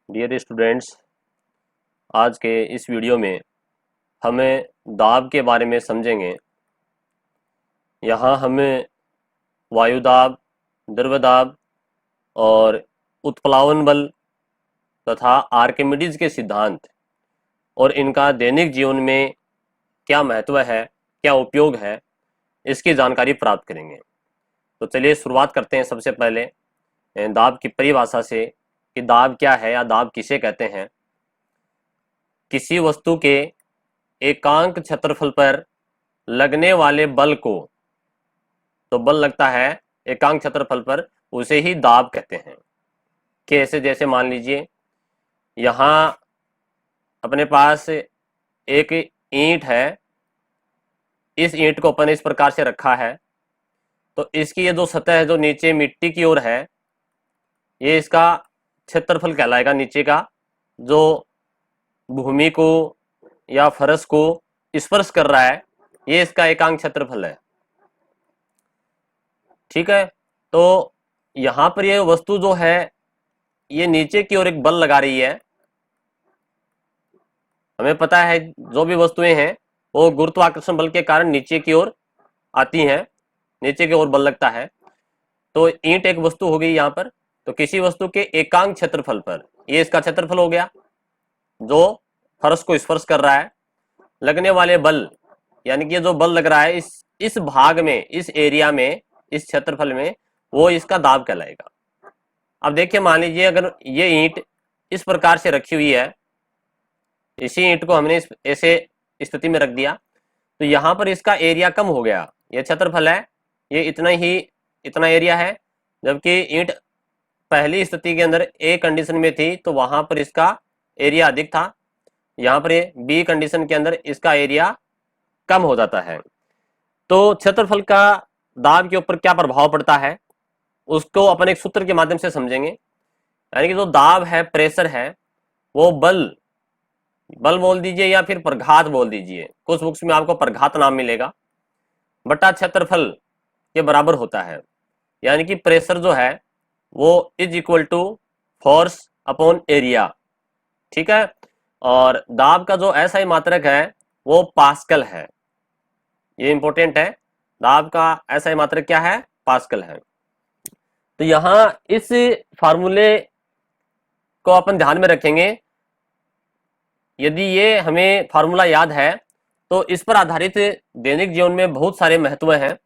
Dear students, आज के इस वीडियो में हमें दाब के बारे में समझेंगे। यहाँ हमें वायु दाब, द्रव दाब और उत्प्लावन बल तथा आर्किमिडीज के सिद्धांत और इनका दैनिक जीवन में क्या महत्व है, क्या उपयोग है, इसकी जानकारी प्राप्त करेंगे। तो चलिए शुरुआत करते हैं। सबसे पहले दाब की परिभाषा से कि दाब क्या है या दाब किसे कहते हैं। किसी वस्तु के एकांक क्षेत्रफल पर लगने वाले बल को, तो बल लगता है एकांक क्षेत्रफल पर, उसे ही दाब कहते हैं। कैसे? जैसे मान लीजिए यहाँ अपने पास एक ईंट है, इस ईंट को अपन इस प्रकार से रखा है, तो इसकी ये जो सतह है जो नीचे मिट्टी की ओर है, ये इसका क्षेत्रफल कहलाएगा। नीचे का जो भूमि को या फर्श को स्पर्श कर रहा है, ये इसका एकांक क्षेत्रफल है। ठीक है, तो यहां पर ये वस्तु जो है ये नीचे की ओर एक बल लगा रही है। हमें पता है जो भी वस्तुएं हैं वो गुरुत्वाकर्षण बल के कारण नीचे की ओर आती हैं, नीचे की ओर बल लगता है। तो ईंट एक वस्तु हो गई यहाँ पर। तो किसी वस्तु के एकांक क्षेत्रफल पर, ये इसका क्षेत्रफल हो गया जो फर्श को स्पर्श कर रहा है, लगने वाले बल, यानी कि जो बल लग रहा है इस भाग में, इस एरिया में, इस क्षेत्रफल में, वो इसका दाब कहलाएगा। अब देखिए, मान लीजिए अगर ये ईंट इस प्रकार से रखी हुई है, इसी ईंट को हमने ऐसे स्थिति में रख दिया, तो यहां पर इसका एरिया कम हो गया। ये क्षेत्रफल है, ये इतना एरिया है, जबकि ईंट पहली स्थिति के अंदर ए कंडीशन में थी तो वहां पर इसका एरिया अधिक था। यहाँ पर ये बी कंडीशन के अंदर इसका एरिया कम हो जाता है। तो क्षेत्रफल का दाब के ऊपर क्या प्रभाव पड़ता है उसको अपन एक सूत्र के माध्यम से समझेंगे। यानी कि जो दाब है, प्रेशर है, वो बल बोल दीजिए या फिर प्रघात बोल दीजिए, कुछ बुक्स में आपको प्रघात नाम मिलेगा, बटा क्षेत्रफल के बराबर होता है। यानी कि प्रेशर जो है वो is equal to force upon area. ठीक है, और दाब का जो एसआई मात्रक है वो पास्कल है। ये इंपॉर्टेंट है, दाब का एसआई मात्रक क्या है? पास्कल है। तो यहां इस फार्मूले को अपन ध्यान में रखेंगे। यदि ये हमें फार्मूला याद है तो इस पर आधारित दैनिक जीवन में बहुत सारे महत्व हैं,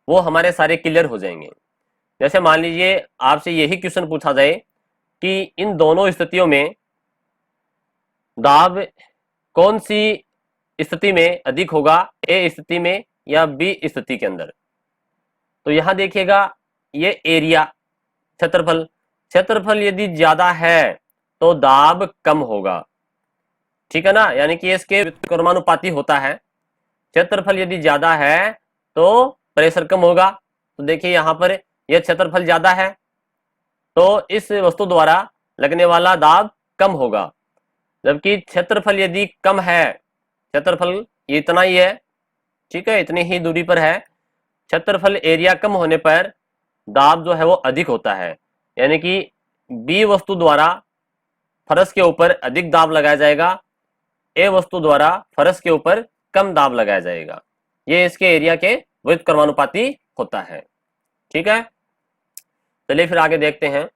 वो हमारे सारे क्लियर हो जाएंगे। जैसे मान लीजिए आपसे यही क्वेश्चन पूछा जाए कि इन दोनों स्थितियों में दाब कौन सी स्थिति में अधिक होगा, ए स्थिति में या बी स्थिति के अंदर। तो यहां देखिएगा, ये एरिया, क्षेत्रफल यदि ज्यादा है तो दाब कम होगा। ठीक है ना, यानी कि इसके व्युत्क्रमानुपाती होता है। क्षेत्रफल यदि ज्यादा है तो प्रेशर कम होगा। तो देखिए यहां पर यह क्षेत्रफल ज्यादा है तो इस वस्तु द्वारा लगने वाला दाब कम होगा, जबकि क्षेत्रफल यदि कम है, क्षेत्रफल इतना ही है, ठीक है, इतनी ही दूरी पर है, क्षेत्रफल एरिया कम होने पर दाब जो है वो अधिक होता है। यानी कि बी वस्तु द्वारा फर्श के ऊपर अधिक दाब लगाया जाएगा, ए वस्तु द्वारा फर्श के ऊपर कम दाब लगाया जाएगा। ये इसके एरिया के व्युत्क्रमानुपाती होता है। ठीक है, चलिए फिर आगे देखते हैं।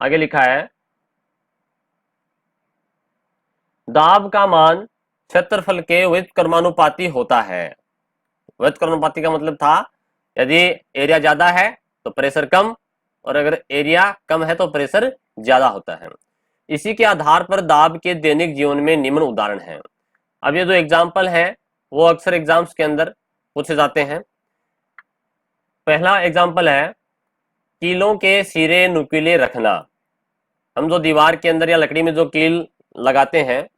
आगे लिखा है, दाब का मान क्षेत्रफल के व्युत्क्रमानुपाती होता है। व्युत्क्रमानुपाती का मतलब था यदि एरिया ज्यादा है तो प्रेशर कम, और अगर एरिया कम है तो प्रेशर ज्यादा होता है। इसी के आधार पर दाब के दैनिक जीवन में निम्न उदाहरण हैं। अब ये जो एग्जाम्पल है वो अक्सर एग्जाम्स के अंदर पूछे जाते हैं। पहला एग्जाम्पल है, कीलों के सिरे नुकीले रखना। हम जो दीवार के अंदर या लकड़ी में जो कील लगाते हैं,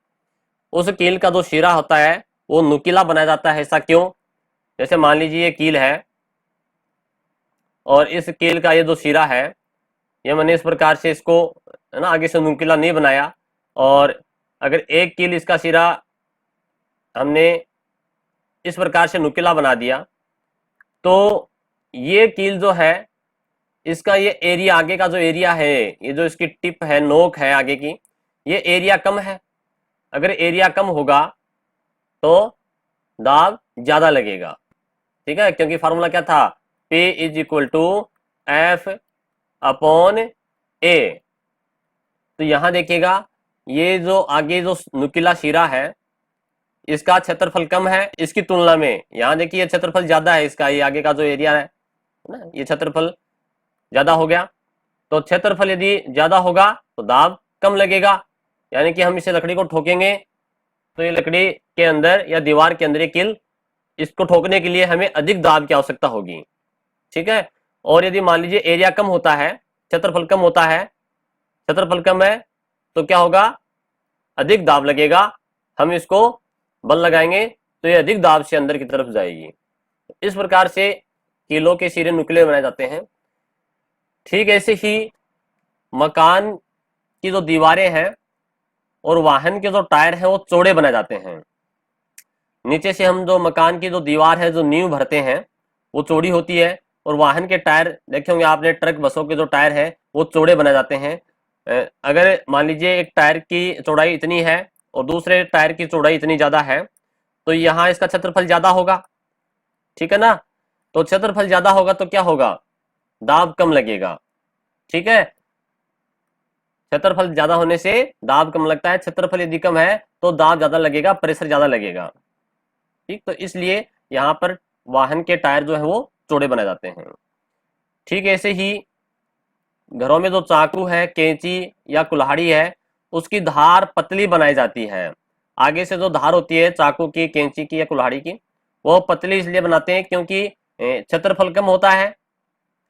उस कील का जो सिरा होता है वो नुकीला बनाया जाता है। ऐसा क्यों? जैसे मान लीजिए ये कील है और इस कील का ये जो सिरा है, ये मैंने इस प्रकार से इसको, है ना, आगे से नुकीला नहीं बनाया, और अगर एक कील इसका सिरा हमने इस प्रकार से नुकीला बना दिया तो ये कील जो है इसका ये एरिया, आगे का जो एरिया है, ये जो इसकी टिप है, नोक है आगे की, ये एरिया कम है। अगर एरिया कम होगा तो दाब ज्यादा लगेगा। ठीक है, क्योंकि फार्मूला क्या था, P is equal to F upon A. तो यहां देखिएगा, ये जो आगे जो नुकीला शिरा है, इसका क्षेत्रफल कम है इसकी तुलना में। यहां देखिए क्षेत्रफल ज्यादा है इसका, ये आगे का जो एरिया है ना, ये क्षेत्रफल ज्यादा हो गया। तो क्षेत्रफल यदि ज्यादा होगा तो दाब कम लगेगा। यानी कि हम इसे लकड़ी को ठोकेंगे तो ये लकड़ी के अंदर या दीवार के अंदर ये कील, इसको ठोकने के लिए हमें अधिक दाब की आवश्यकता होगी। ठीक है, और यदि मान लीजिए एरिया कम होता है, क्षेत्रफल कम होता है, क्षेत्रफल कम है, तो क्या होगा, अधिक दाब लगेगा। हम इसको बल लगाएंगे तो ये अधिक दाब से अंदर की तरफ जाएगी। इस प्रकार से कीलों के सिरे नुकीले बनाए जाते हैं। ठीक ऐसे ही मकान की जो दीवारें हैं और वाहन के जो टायर हैं वो चौड़े बनाए जाते हैं। नीचे से हम जो मकान की जो दीवार है, जो नींव भरते हैं, वो चौड़ी होती है, और वाहन के टायर देखे होंगे आपने, ट्रक बसों के जो टायर है वो चौड़े बनाए जाते हैं। अगर मान लीजिए एक टायर की चौड़ाई इतनी है और दूसरे टायर की चौड़ाई इतनी ज्यादा है, तो यहाँ इसका क्षेत्रफल ज्यादा होगा। ठीक है ना, तो क्षेत्रफल ज्यादा होगा तो क्या होगा, दाब कम लगेगा। ठीक है, क्षेत्रफल ज्यादा होने से दाब कम लगता है, क्षेत्रफल यदि कम है तो दाब ज्यादा लगेगा, प्रेशर ज्यादा लगेगा। ठीक, तो इसलिए यहाँ पर वाहन के टायर जो है वो चौड़े बनाए जाते हैं। ठीक ऐसे ही घरों में जो चाकू है, कैंची या कुल्हाड़ी है, उसकी धार पतली बनाई जाती है। आगे से जो धार होती है चाकू की, कैंची की या कुल्हाड़ी की, वो पतली इसलिए बनाते हैं क्योंकि क्षेत्रफल कम होता है,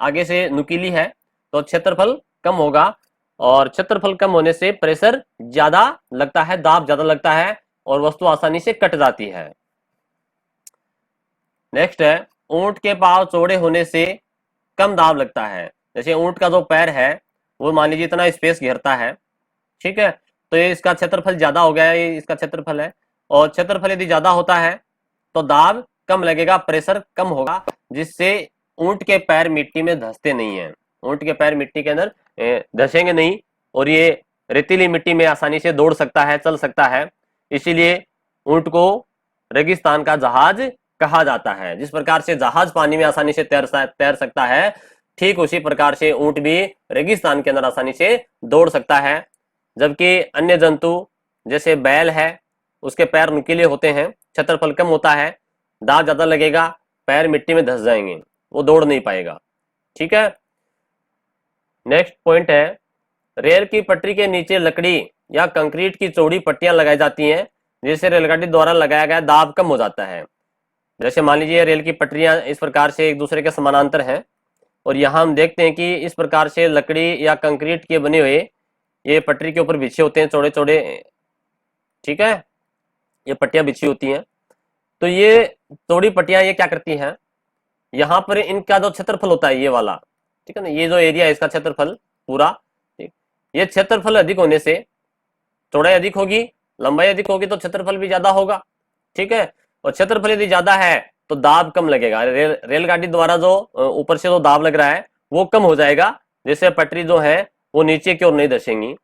आगे से नुकीली है तो क्षेत्रफल कम होगा, और क्षेत्रफल कम होने से प्रेशर ज्यादा लगता है, दाब ज्यादा लगता है, और वस्तु आसानी से कट जाती है। नेक्स्ट है, ऊंट के पांव चौड़े होने से कम दाब लगता है। जैसे ऊंट का जो पैर है वो मान लीजिए इतना स्पेस घेरता है, ठीक है, तो ये इसका क्षेत्रफल ज्यादा हो गया, ये इसका क्षेत्रफल है, और क्षेत्रफल यदि ज्यादा होता है तो दाब कम लगेगा, प्रेशर कम होगा, जिससे ऊंट के पैर मिट्टी में धंसते नहीं है। ऊंट के पैर मिट्टी के अंदर धंसेंगे नहीं, और ये रेतीली मिट्टी में आसानी से दौड़ सकता है, चल सकता है। इसीलिए ऊंट को रेगिस्तान का जहाज कहा जाता है। जिस प्रकार से जहाज पानी में आसानी से तैर सकता है, ठीक उसी प्रकार से ऊंट भी रेगिस्तान के अंदर आसानी से दौड़ सकता है। जबकि अन्य जंतु जैसे बैल है, उसके पैर नुकीले होते हैं, क्षेत्रफल कम होता है, दाब ज्यादा लगेगा, पैर मिट्टी में धंस जाएंगे, वो दौड़ नहीं पाएगा। ठीक है, नेक्स्ट पॉइंट है, रेल की पटरी के नीचे लकड़ी या कंक्रीट की चौड़ी पट्टियां लगाई जाती हैं, जिससे रेलगाड़ी द्वारा लगाया गया दाब कम हो जाता है। जैसे मान लीजिए रेल की पटरियां इस प्रकार से एक दूसरे के समानांतर हैं, और यहाँ हम देखते हैं कि इस प्रकार से लकड़ी या कंक्रीट के बने हुए ये पटरी के ऊपर बिछे होते हैं चौड़े चौड़े। ठीक है, ये पट्टियां बिछी होती हैं, तो ये चौड़ी पट्टियां ये क्या करती हैं, यहाँ पर इनका जो क्षेत्रफल होता है ये वाला, ठीक है ना, ये जो एरिया है इसका क्षेत्रफल पूरा, ठीक, ये क्षेत्रफल अधिक होने से चौड़ाई अधिक होगी, लंबाई अधिक होगी तो क्षेत्रफल भी ज्यादा होगा। ठीक है, और क्षेत्रफल यदि ज्यादा है तो दाब कम लगेगा, रेलगाड़ी द्वारा जो ऊपर से जो दाब लग रहा है वो कम हो जाएगा, जिससे पटरी जो है वो नीचे की ओर नहीं धसेंगी।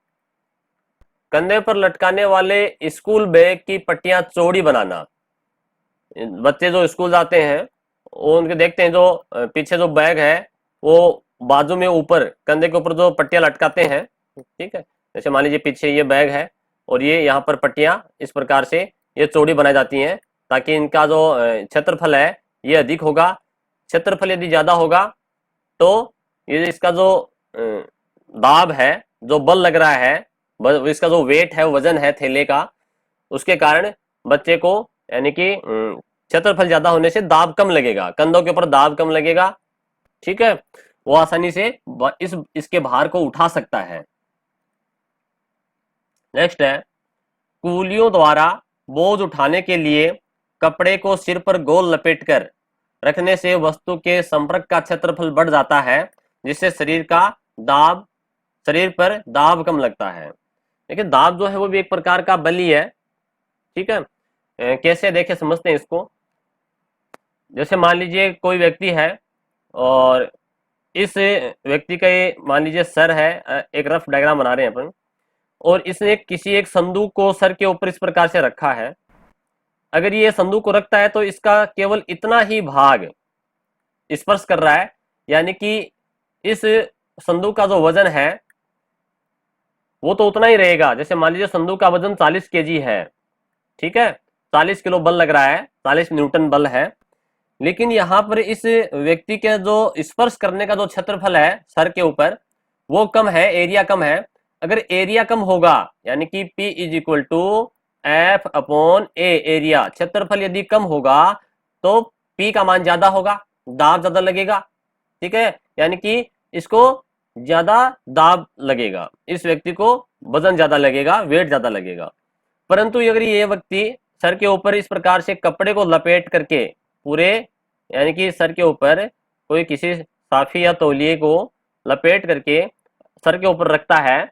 कंधे पर लटकाने वाले स्कूल बैग की पट्टियां चौड़ी बनाना। बच्चे जो स्कूल जाते हैं वो उनके देखते हैं जो पीछे जो बैग है वो बाजू में ऊपर कंधे के ऊपर जो पट्टियां लटकाते हैं। ठीक है, जैसे मान लीजिए पीछे ये बैग है और ये यहाँ पर पट्टियां इस प्रकार से ये चौड़ी बनाई जाती हैं, ताकि इनका जो क्षेत्रफल है ये अधिक होगा। क्षेत्रफल यदि ज्यादा होगा तो ये इसका जो दाब है, जो बल लग रहा है, इसका जो वेट है, वजन है थैले का, उसके कारण बच्चे को यानी कि क्षेत्रफल ज्यादा होने से दाब कम लगेगा, कंधों के ऊपर दाब कम लगेगा। ठीक है, वो आसानी से इसके भार को उठा सकता है। नेक्स्ट है, कूलियों द्वारा बोझ उठाने के लिए कपड़े को सिर पर गोल लपेटकर रखने से वस्तु के संपर्क का क्षेत्रफल बढ़ जाता है, जिससे शरीर पर दाब कम लगता है। देखिए दाब जो है वो भी एक प्रकार का बल ही है। ठीक है, कैसे देखे समझते हैं इसको। जैसे मान लीजिए कोई व्यक्ति है और इस व्यक्ति का ये मान लीजिए सर है, एक रफ डायग्राम बना रहे हैं अपन, और इसने किसी एक संदूक को सर के ऊपर इस प्रकार से रखा है। अगर ये संदूक को रखता है तो इसका केवल इतना ही भाग स्पर्श कर रहा है, यानी कि इस संदूक का जो वजन है वो तो उतना ही रहेगा। जैसे मान लीजिए संदूक का वजन 40 केजी है, ठीक है, 40 किलो बल लग रहा है, 40 न्यूटन बल है, लेकिन यहाँ पर इस व्यक्ति के जो स्पर्श करने का जो क्षेत्रफल है सर के ऊपर वो कम है, एरिया कम है। अगर एरिया कम होगा यानी कि P is equal to F upon A, area क्षेत्रफल यदि कम होगा तो P का मान ज्यादा होगा, दाब ज्यादा लगेगा, ठीक है, यानी कि इसको ज्यादा दाब लगेगा, इस व्यक्ति को वजन ज्यादा लगेगा, वेट ज्यादा लगेगा। परंतु अगर ये व्यक्ति सर के ऊपर इस प्रकार से कपड़े को लपेट करके पूरे, यानी कि सर के ऊपर कोई किसी साफी या तौलिए को लपेट करके सर के ऊपर रखता है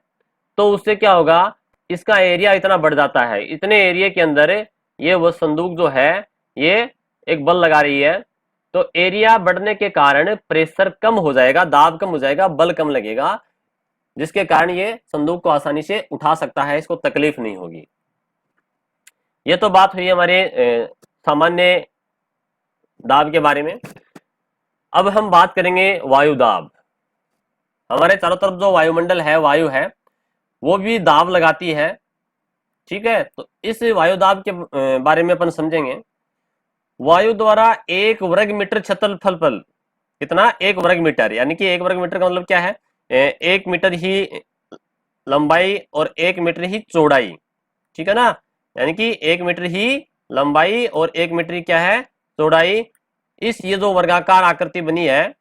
तो उससे क्या होगा, इसका एरिया इतना बढ़ जाता है, इतने एरिया के अंदर ये वो संदूक जो है ये एक बल लगा रही है, तो एरिया बढ़ने के कारण प्रेशर कम हो जाएगा, दाब कम हो जाएगा, बल कम लगेगा, जिसके कारण ये संदूक को आसानी से उठा सकता है, इसको तकलीफ नहीं होगी। ये तो बात हुई हमारे सामान्य दाब के बारे में। अब हम बात करेंगे वायु दाब। हमारे चारों तरफ जो वायुमंडल है, वायु है, वो भी दाब लगाती है, ठीक है। तो इस वायु दाब के बारे में अपन समझेंगे। वायु द्वारा 1 वर्ग मीटर क्षेत्रफल पर कितना, 1 वर्ग मीटर, यानी कि 1 वर्ग मीटर का मतलब क्या है, 1 मीटर ही लंबाई और 1 मीटर ही चौड़ाई, ठीक है ना, यानी कि 1 मीटर ही लंबाई और 1 मीटर ही क्या है, चौड़ाई। इस ये जो वर्गाकार आकृति बनी है,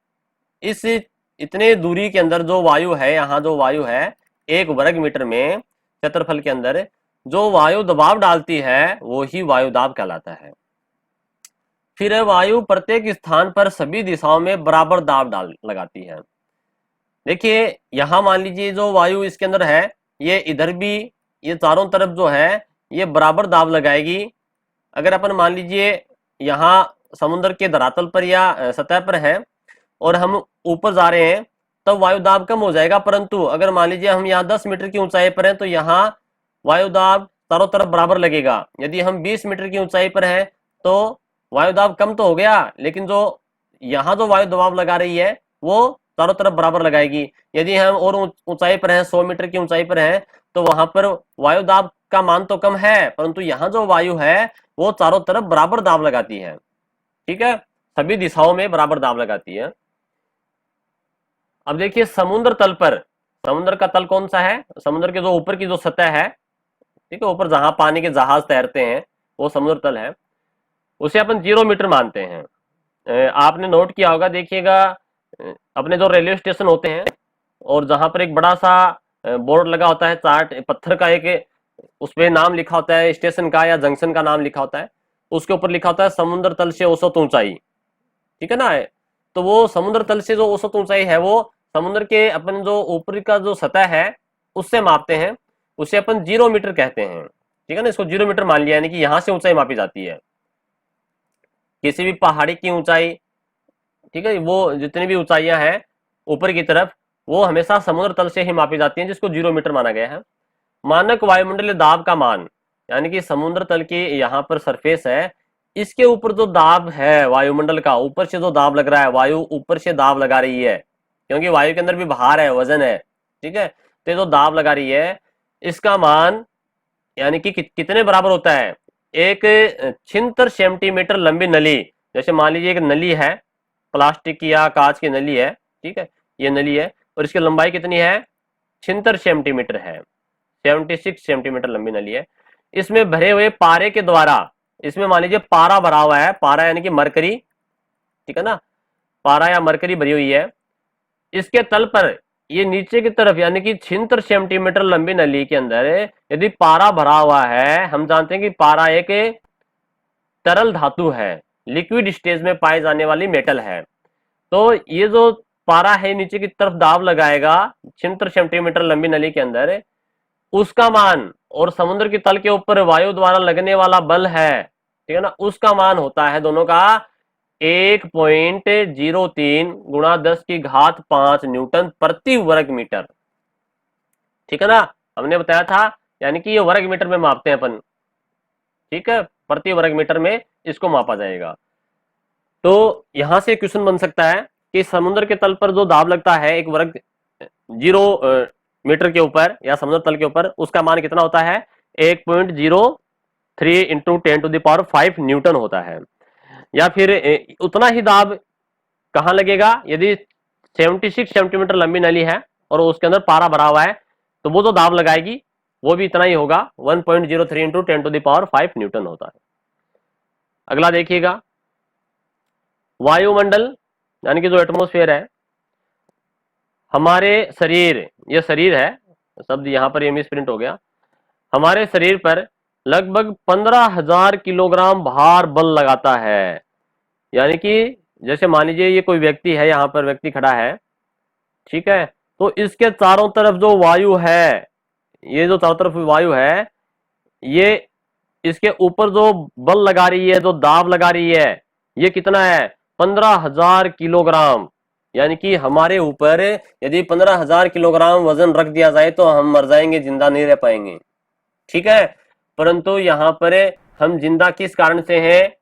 इस इतने दूरी के अंदर जो वायु है, यहाँ जो वायु है 1 वर्ग मीटर में क्षेत्रफल के अंदर जो वायु दबाव डालती है वो ही वायु दाब कहलाता है। फिर वायु प्रत्येक स्थान पर सभी दिशाओं में बराबर दाब डाल लगाती है। देखिए यहां मान लीजिए जो वायु इसके अंदर है ये इधर भी, ये चारों तरफ जो है ये बराबर दाब लगाएगी। अगर अपन मान लीजिए यहाँ समुद्र के धरातल पर या सतह पर है और हम ऊपर जा रहे हैं तब वायु दाब कम हो जाएगा, परंतु अगर मान लीजिए हम यहाँ 10 मीटर की ऊंचाई पर हैं तो यहाँ वायु दाब चारों तरफ बराबर लगेगा। यदि हम 20 मीटर की ऊंचाई पर हैं तो वायु दाब कम तो हो गया, लेकिन जो यहाँ जो वायु दबाव लगा रही है वो चारों तरफ बराबर लगाएगी। यदि हम और ऊंचाई पर हैं, 100 मीटर की ऊंचाई पर हैं, तो वहां पर वायु दाब का मान तो कम है, परंतु यहाँ जो वायु है वो चारों तरफ बराबर दाब लगाती है, ठीक है, सभी दिशाओं में बराबर दाब लगाती है। अब देखिए समुद्र तल पर, समुद्र का तल कौन सा है, समुद्र के जो ऊपर की जो सतह है, ठीक है, ऊपर जहां पानी के जहाज तैरते हैं वो समुद्र तल है, उसे अपन 0 मीटर मानते हैं। आपने नोट किया होगा, देखिएगा अपने जो रेलवे स्टेशन होते हैं और जहां पर एक बड़ा सा बोर्ड लगा होता है, चार्ट पत्थर का, एक उस पर नाम लिखा होता है स्टेशन का या जंक्शन का नाम लिखा होता है, उसके ऊपर लिखा होता है समुद्र तल से औसत ऊंचाई, ठीक है ना। तो वो समुद्र तल से जो औसत ऊंचाई है वो समुद्र के अपन जो ऊपरी का जो सतह है उससे मापते हैं, उसे अपन 0 मीटर कहते हैं, ठीक है ना। इसको 0 मीटर मान लिया, यानी कि यहां से ऊंचाई मापी जाती है, किसी भी पहाड़ी की ऊंचाई, ठीक है, वो जितनी भी ऊंचाइयां हैं ऊपर की तरफ वो हमेशा समुद्र तल से ही मापी जाती हैं, जिसको 0 मीटर माना गया है। मानक वायुमंडलीय दाब का मान, यानी कि समुद्र तल की यहाँ पर सरफेस है, इसके ऊपर जो दाब है वायुमंडल का, ऊपर से जो दाब लग रहा है, वायु ऊपर से दाब लगा रही है, क्योंकि वायु के अंदर भी भार है, वजन है, ठीक है, तो जो दाब लगा रही है इसका मान यानी कि कितने बराबर होता है, एक 76 सेंटीमीटर लंबी नली, जैसे मान लीजिए एक नली है, प्लास्टिक की या कांच की नली है, ठीक है, ये नली है और इसकी लंबाई कितनी है, 76 सेंटीमीटर है, 76 सेंटीमीटर लंबी नली है। इसमें भरे हुए पारे के द्वारा, इसमें मान लीजिए पारा भरा हुआ है, पारा यानी कि मरकरी, ठीक है ना, पारा या मरकरी भरी हुई है, इसके तल पर ये नीचे की तरफ यानी कि 76 सेंटीमीटर लंबी नली के अंदर यदि पारा भरा हुआ है, हम जानते हैं कि पारा एक तरल धातु है, लिक्विड स्टेज में पाए जाने वाली मेटल है, तो ये जो पारा है नीचे की तरफ दाब लगाएगा 76 सेंटीमीटर लंबी नली के अंदर, उसका मान और समुद्र की तल के ऊपर वायु द्वारा लगने वाला बल है, ठीक है ना, उसका मान होता है दोनों का 1.03 गुणा 10⁵5 न्यूटन प्रति वर्ग मीटर। ठीक है ना, हमने बताया था, यानी कि ये वर्ग मीटर में मापते हैं अपन। ठीक है, प्रति वर्ग मीटर में इसको मापा जाएगा। तो यहां से क्वेश्चन बन सकता है कि समुद्र के तल पर जो दाब लगता है एक वर्ग 0 मीटर के ऊपर या समुद्र तल के ऊपर, उसका मान कितना होता है? 1.03 इंटू 10⁵ न्यूटन होता है। या फिर उतना ही दाब कहां लगेगा? यदि 76 सेंटीमीटर लंबी नली है और उसके अंदर पारा भरा हुआ है, तो वो जो दाब लगाएगी वो भी इतना ही होगा, 1.03 इंटू 10⁵ न्यूटन होता है। अगला देखिएगा, वायुमंडल यानी कि जो एटमोस्फेयर है, हमारे शरीर, ये शरीर है, शब्द यहां पर ये मिस प्रिंट हो गया, हमारे शरीर पर लगभग 15,000 किलोग्राम भार बल लगाता है। यानी कि जैसे मान लीजिए ये कोई व्यक्ति है, यहां पर व्यक्ति खड़ा है, ठीक है, तो इसके चारों तरफ जो वायु है, ये जो चारों तरफ वायु है, ये इसके ऊपर जो बल लगा रही है, जो दाब लगा रही है, ये कितना है? 15,000 किलोग्राम। यानी कि हमारे ऊपर यदि 15,000 किलोग्राम वजन रख दिया जाए तो हम मर जाएंगे, जिंदा नहीं रह पाएंगे। ठीक है, परंतु यहाँ पर हम जिंदा किस कारण से हैं,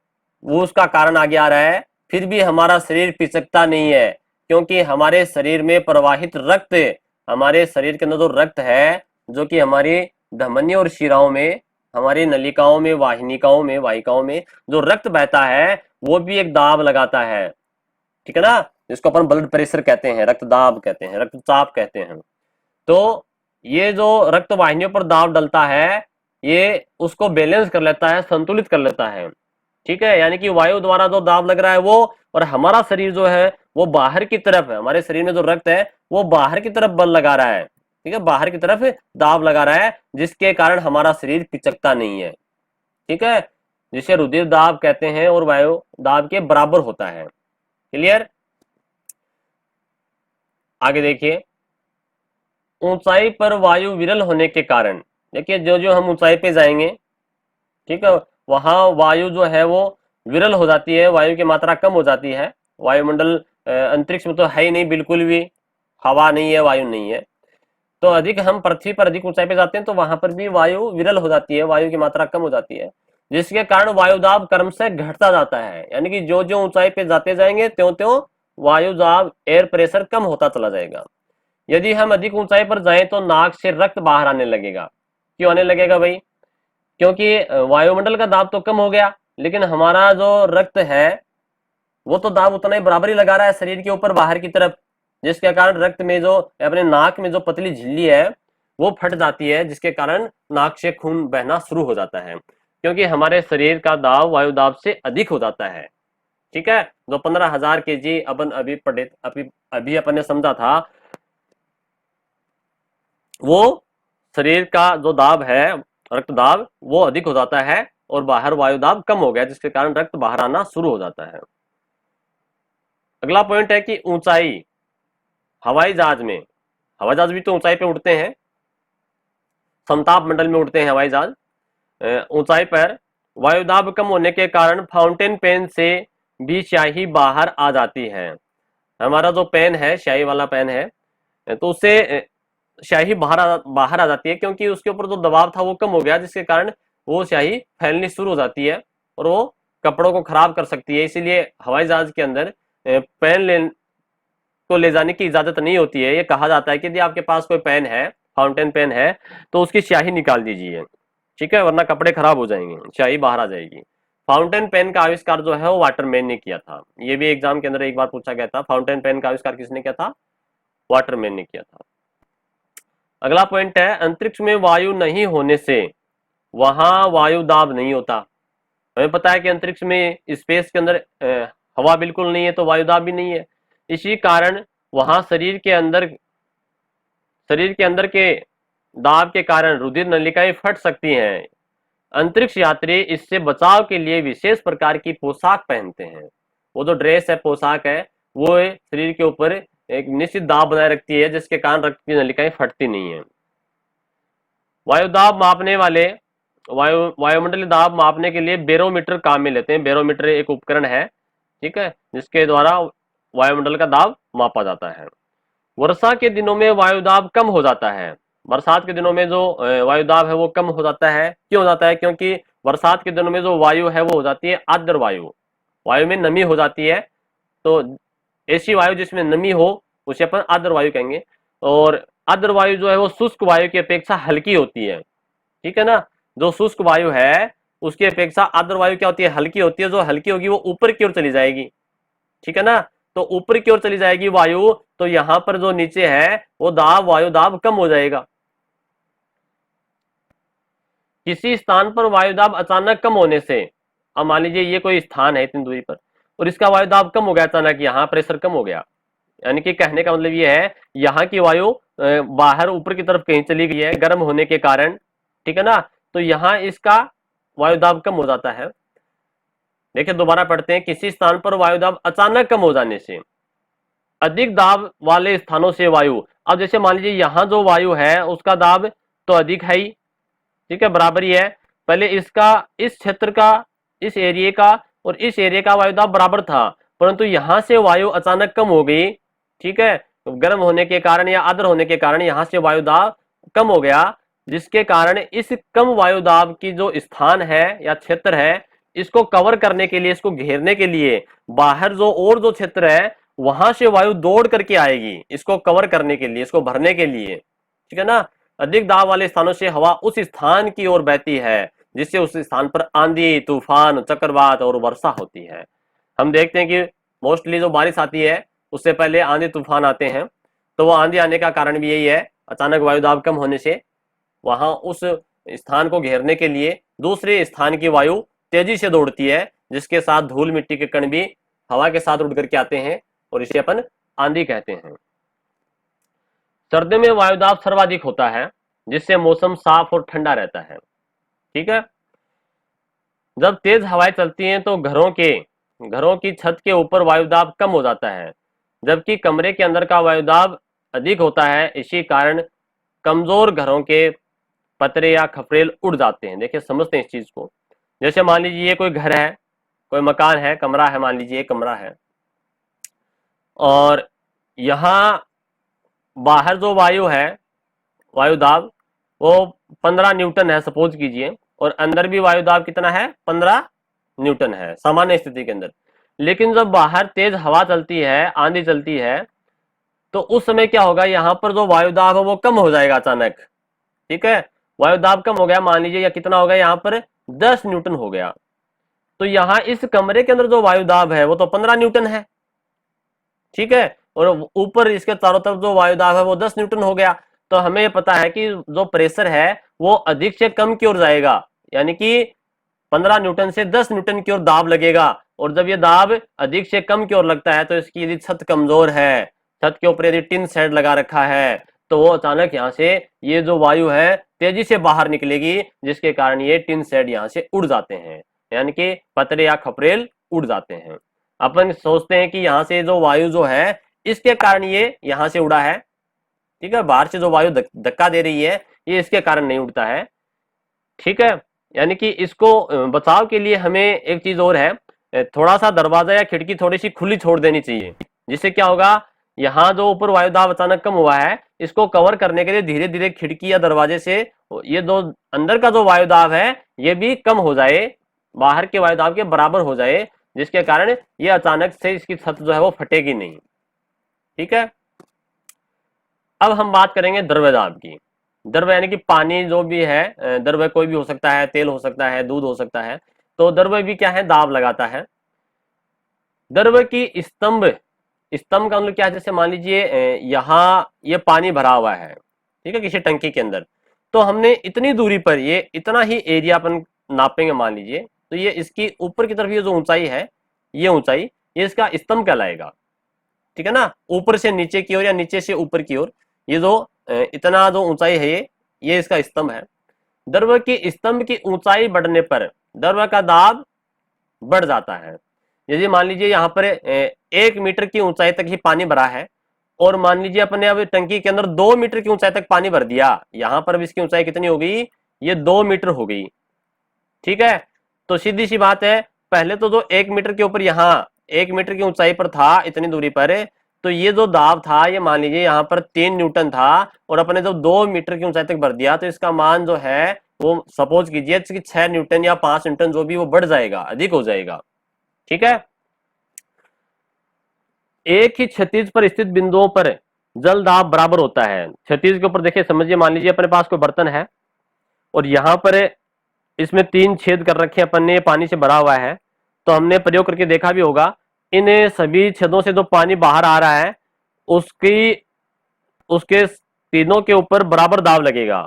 वो उसका कारण आगे आ रहा है। फिर भी हमारा शरीर पिचकता नहीं है, क्योंकि हमारे शरीर में प्रवाहित रक्त, हमारे शरीर के अंदर जो रक्त है, जो कि हमारी धमनियों और शिराओं में, हमारी नलिकाओं में, वाहिकाओं में जो रक्त बहता है, वो भी एक दाब लगाता है। ठीक है ना, जिसको अपन ब्लड प्रेशर कहते हैं, रक्तदाब कहते हैं, रक्तचाप कहते हैं। तो ये जो रक्त वाहिनियों पर दाब डलता है, ये उसको बैलेंस कर लेता है, संतुलित कर लेता है। ठीक है, यानी कि वायु द्वारा जो दाब लग रहा है वो, और हमारा शरीर जो है वो बाहर की तरफ है, हमारे शरीर में जो रक्त है वो बाहर की तरफ बल लगा रहा है। ठीक है, बाहर की तरफ दाब लगा रहा है, जिसके कारण हमारा शरीर पिचकता नहीं है। ठीक है, जिसे रुधिर दाब कहते हैं और वायु दाब के बराबर होता है। क्लियर? आगे देखिए, ऊंचाई पर वायु विरल होने के कारण, देखिए जो जो हम ऊंचाई पे जाएंगे, ठीक है, वहां वायु जो है वो विरल हो जाती है, वायु की मात्रा कम हो जाती है। वायुमंडल अंतरिक्ष में तो है ही नहीं, बिल्कुल भी हवा नहीं है, वायु नहीं है। तो अधिक हम पृथ्वी पर अधिक ऊंचाई पे जाते हैं तो वहां पर भी वायु विरल हो जाती है, वायु की मात्रा कम हो जाती है, जिसके कारण वायुदाब क्रमशः घटता जाता है। यानी कि जो जो ऊंचाई पे जाते जाएंगे त्यों त्यों वायुदाब, एयर प्रेशर कम होता चला जाएगा। यदि हम अधिक ऊंचाई पर जाएं तो नाक से रक्त बाहर आने लगेगा। क्यों आने लगेगा भाई? क्योंकि वायुमंडल का दाब तो कम हो गया, लेकिन हमारा जो रक्त है वो तो दाब उतना ही बराबर ही लगा रहा है शरीर के ऊपर बाहर की तरफ, जिसके कारण रक्त में जो, अपने नाक में जो पतली झिल्ली है वो फट जाती है, जिसके कारण नाक से खून बहना शुरू हो जाता है, क्योंकि हमारे शरीर का दाब वायु दाब से अधिक हो जाता है। ठीक है, जो 15,000 kg अपन अभी पढ़े, अभी अपन ने समझा था, वो शरीर का जो दाब है, रक्त दाब, वो अधिक हो जाता है और बाहर वायु दाब कम हो गया, जिसके कारण रक्त बाहर आना शुरू हो जाता है। अगला पॉइंट है कि ऊंचाई, हवाई जहाज में, हवाई जहाज भी तो ऊंचाई पे उड़ते हैं, समताप मंडल में उड़ते हैं हवाई जहाज। ऊंचाई पर वायुदाब कम होने के कारण फाउंटेन पेन से भी स्याही बाहर आ जाती है। हमारा जो पेन है, स्याही वाला पेन है, तो उससे स्याही बाहर आ जाती है, क्योंकि उसके ऊपर जो दबाव था वो कम हो गया, जिसके कारण वो स्याही फैलनी शुरू हो जाती है और वो कपड़ों को खराब कर सकती है। इसीलिए हवाई जहाज के अंदर पेन को ले जाने की इजाजत नहीं होती है। ये कहा जाता है कि यदि आपके पास कोई पेन है, फाउंटेन पेन है, तो उसकी स्याही निकाल दीजिए, ठीक है, वरना कपड़े खराब हो जाएंगे, स्याही बाहर आ जाएगी। फाउंटेन पेन का आविष्कार जो है वो वाटरमैन ने किया था। ये भी एग्जाम के अंदर एक बार पूछा गया था, फाउंटेन पेन का आविष्कार किसने किया था? वाटरमैन ने किया था। अगला पॉइंट है, अंतरिक्ष में वायु नहीं होने से वहां वायु दाब नहीं होता। हमें पता है कि अंतरिक्ष में, स्पेस के अंदर हवा बिल्कुल नहीं है, तो वायु दाब भी नहीं है। इसी कारण वहां शरीर के अंदर के दाब के कारण रुधिर नलिकाएं फट सकती हैं। अंतरिक्ष यात्री इससे बचाव के लिए विशेष प्रकार की पोशाक पहनते हैं। वो जो ड्रेस है, पोशाक है, वो शरीर के ऊपर एक निश्चित दाब बनाए रखती है, जिसके कारण रक्त की नलिकाएं फटती नहीं है। वायुदाब मापने वाले, वायुमंडलीय दाब मापने के लिए बैरोमीटर काम में लेते हैं। बैरोमीटर एक उपकरण है ठीक है, जिसके द्वारा वायुमंडल का दाब मापा जाता है। वर्षा के दिनों में वायुदाब कम हो जाता है। बरसात के दिनों में जो वायुदाब है वो कम हो जाता है। क्यों हो जाता है? क्योंकि बरसात के दिनों में जो वायु है वो हो जाती है आर्द्र वायु, वायु में नमी हो जाती है। तो ऐसी वायु जिसमें नमी हो उसे अपन आर्द्र वायु कहेंगे। और आर्द्र वायु जो है वो शुष्क वायु की अपेक्षा हल्की होती है। ठीक है ना, जो शुष्क वायु है उसकी अपेक्षा आर्द्र वायु क्या होती है? हल्की होती है। जो हल्की होगी वो ऊपर की ओर चली जाएगी। ठीक है ना, तो ऊपर की ओर चली जाएगी वायु, तो यहां पर जो नीचे है वो दाब, वायु दाब कम हो जाएगा। किसी स्थान पर वायुदाब अचानक कम होने से, अब मान लीजिए ये कोई स्थान है इतनी दूरी पर और इसका वायुदाब कम हो गया अचानक, यहाँ प्रेशर कम हो गया, यानी कि कहने का मतलब ये है यहाँ की वायु बाहर ऊपर की तरफ कहीं चली गई है गर्म होने के कारण। ठीक है ना, तो यहाँ इसका वायुदाब कम हो जाता है। देखिए दोबारा पढ़ते हैं, किसी स्थान पर वायुदाब अचानक कम हो जाने से, अधिक दाब वाले स्थानों से वायु, अब जैसे मान लीजिए यहाँ जो वायु है उसका दाब तो अधिक है ही, ठीक है, बराबर ही है। पहले इसका, इस क्षेत्र का, इस एरिया का और इस एरिया का वायुदाब बराबर था, परंतु यहां से वायु अचानक कम हो गई। ठीक है, तो गर्म होने के कारण या आर्द्र होने के कारण यहां से वायुदाब कम हो गया, जिसके कारण इस कम वायुदाब की जो स्थान है या क्षेत्र है, इसको कवर करने के लिए, इसको घेरने के लिए बाहर जो और जो क्षेत्र है वहां से वायु दौड़ करके आएगी इसको कवर करने के लिए, इसको भरने के लिए। ठीक है ना, अधिक दाब वाले स्थानों से हवा उस स्थान की ओर बहती है जिससे उस स्थान पर आंधी, तूफान, चक्रवात और वर्षा होती है। हम देखते हैं कि मोस्टली जो बारिश आती है उससे पहले आंधी तूफान आते हैं, तो वो आंधी आने का कारण भी यही है, अचानक वायुदाब कम होने से वहां उस स्थान को घेरने के लिए दूसरे स्थान की वायु तेजी से दौड़ती है, जिसके साथ धूल मिट्टी के कण भी हवा के साथ उड़ करके आते हैं और इसे अपन आंधी कहते हैं। सर्दियों में वायुदाब सर्वाधिक होता है जिससे मौसम साफ और ठंडा रहता है। ठीक है, जब तेज हवाएं चलती हैं तो घरों की छत के ऊपर वायुदाब कम हो जाता है, जबकि कमरे के अंदर का वायुदाब अधिक होता है। इसी कारण कमजोर घरों के पतरे या खपरेल उड़ जाते हैं। देखिए समझते हैं इस चीज को। जैसे मान लीजिए ये कोई घर है, कोई मकान है, कमरा है, मान लीजिए कमरा है और यहाँ बाहर जो वायु है, वायुदाब वो 15 न्यूटन है सपोज कीजिए, और अंदर भी वायुदाब कितना है? 15 न्यूटन है सामान्य स्थिति के अंदर। लेकिन जब बाहर तेज हवा चलती है, आंधी चलती है, तो उस समय क्या होगा? यहाँ पर जो वायुदाब है वो कम हो जाएगा अचानक। ठीक है, वायुदाब कम हो गया, मान लीजिए या कितना हो गया यहाँ पर 10 न्यूटन हो गया, तो यहाँ इस कमरे के अंदर जो वायुदाब है वो तो 15 न्यूटन है। ठीक है, और ऊपर इसके चारों तरफ जो वायुदाब है वो 10 न्यूटन हो गया। तो हमें ये पता है कि जो प्रेशर है वो अधिक से कम की ओर जाएगा, यानी कि 15 न्यूटन से 10 न्यूटन की ओर दाब लगेगा। और जब ये दाब अधिक से कम की ओर लगता है तो इसकी यदि छत कमजोर है, छत के ऊपर यदि टिन शेड लगा रखा है, तो वो अचानक यहाँ से ये जो वायु है तेजी से बाहर निकलेगी, जिसके कारण ये टिन शेड यहाँ से उड़ जाते हैं, यानी कि पतरे या खपरेल उड़ जाते हैं। अपन सोचते हैं कि यहाँ से जो वायु जो है इसके कारण ये यहाँ से उड़ा है। ठीक है, बाहर से जो वायु धक्का दे रही है ये इसके कारण नहीं उड़ता है। ठीक है, यानी कि इसको बचाव के लिए हमें एक चीज और है, थोड़ा सा दरवाजा या खिड़की थोड़ी सी खुली छोड़ देनी चाहिए, जिससे क्या होगा, यहाँ जो ऊपर वायुदाब अचानक कम हुआ है इसको कवर करने के लिए धीरे धीरे खिड़की या दरवाजे से ये दो अंदर का जो वायुदाब है ये भी कम हो जाए, बाहर के वायुदाब के बराबर हो जाए, जिसके कारण ये अचानक से इसकी छत जो है वो फटेगी नहीं। ठीक है, अब हम बात करेंगे द्रव्य दाब की। द्रव्य यानी कि पानी जो भी है, द्रव्य कोई भी हो सकता है, तेल हो सकता है, दूध हो सकता है, तो द्रव्य भी क्या है? दाब लगाता है। द्रव्य की स्तंभ, स्तंभ का मतलब क्या है? जैसे मान लीजिए यहाँ ये पानी भरा हुआ है, ठीक है, किसी टंकी के अंदर, तो हमने इतनी दूरी पर ये इतना ही एरिया अपन नापेंगे मान लीजिए, तो ये इसकी ऊपर की तरफ ये जो ऊंचाई है, ये ऊंचाई, ये इसका स्तंभ कहलाएगा। ठीक है ना, ऊपर से नीचे की ओर या नीचे से ऊपर की ओर ये जो इतना जो ऊंचाई है ये इसका स्तंभ है। द्रव्य की स्तंभ की ऊंचाई बढ़ने पर द्रव्य का दाब बढ़ जाता है। यदि मान लीजिए यहाँ पर 1 मीटर की ऊंचाई तक ही पानी भरा है और मान लीजिए अपने अब टंकी के अंदर 2 मीटर की ऊंचाई तक पानी भर दिया, यहाँ पर अब इसकी ऊंचाई कितनी हो गई? ये 2 मीटर हो गई। ठीक है, तो सीधी सी बात है, पहले तो जो 1 मीटर के ऊपर यहाँ 1 मीटर की ऊंचाई पर था, इतनी दूरी पर, तो ये जो दाब था ये मान लीजिए यहाँ पर 3 न्यूटन था, और अपने जब 2 मीटर की ऊंचाई तक भर दिया तो इसका मान जो है वो सपोज कीजिए कि 6 न्यूटन या 5 न्यूटन जो भी वो बढ़ जाएगा, अधिक हो जाएगा। ठीक है। एक ही क्षितिज पर स्थित बिंदुओं पर जल दाब बराबर होता है। क्षितिज के ऊपर देखिए, समझिए, मान लीजिए अपने पास कोई बर्तन है और यहाँ पर इसमें 3 छेद कर रखे हैं अपन ने, पानी से भरा हुआ है। तो हमने प्रयोग करके देखा भी होगा, इन सभी छेदों से जो पानी बाहर आ रहा है उसकी उसके तीनों के ऊपर बराबर दाब लगेगा।